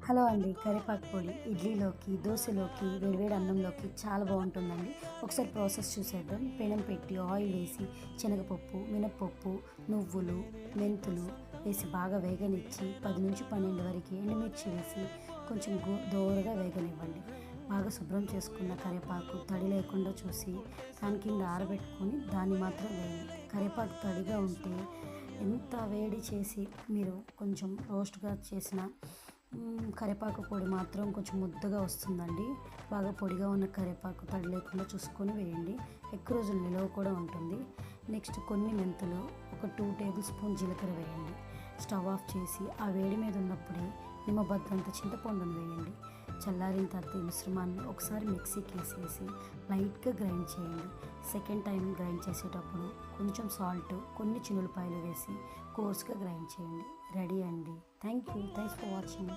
Hello అండి. కరివేపాకు పొడి ఇడ్లీలోకి, దోశలోకి, వేడివేడి అన్నంలోకి చాలా బాగుంటుందండి. ఒకసారి ప్రాసెస్ చూసేద్దాం. పెనం పెట్టి ఆయిల్ వేసి శనగపప్పు, మినప్పప్పు, నువ్వులు, మెంతులు వేసి బాగా వేగనిచ్చి 10 నుంచి 12 వరకు ఎండుమిర్చి వేసి కొంచెం దోరగా వేగనివ్వండి. బాగా శుభ్రం చేసుకున్న కరివేపాకు తడి లేకుండా చూసి దాని కింద ఆరబెట్టుకొని దాన్ని మాత్రం వేయండి. కరివేపాకు తడిగా ఉంటే ఎంత వేడి చేసి మీరు కొంచెం రోస్ట్గా చేసిన కరివేపాకు పొడి మాత్రం కొంచెం ముద్దగా వస్తుందండి. బాగా పొడిగా ఉన్న కరివేపాకు తడి లేకుండా చూసుకొని వేయండి. ఎక్కువ రోజులు నిల్వ కూడా ఉంటుంది. నెక్స్ట్ కొన్ని మెంతులు, ఒక 2 టేబుల్ స్పూన్ జీలకర్ర వేయండి. స్టవ్ ఆఫ్ చేసి ఆ వేడి మీద ఉన్నప్పుడే నిమ్మబద్దంత చింతపండును వేయండి. చల్లారిన తర్వాత ఈ మిశ్రమాన్ని ఒకసారి మిక్సీకి వేసేసి లైట్గా గ్రైండ్ చేయండి. సెకండ్ టైం గ్రైండ్ చేసేటప్పుడు కొంచెం సాల్ట్, కొన్ని చిన్నులపాయలు వేసి కోర్స్గా గ్రైండ్ చేయండి. రెడీ అండి. Thanks for watching.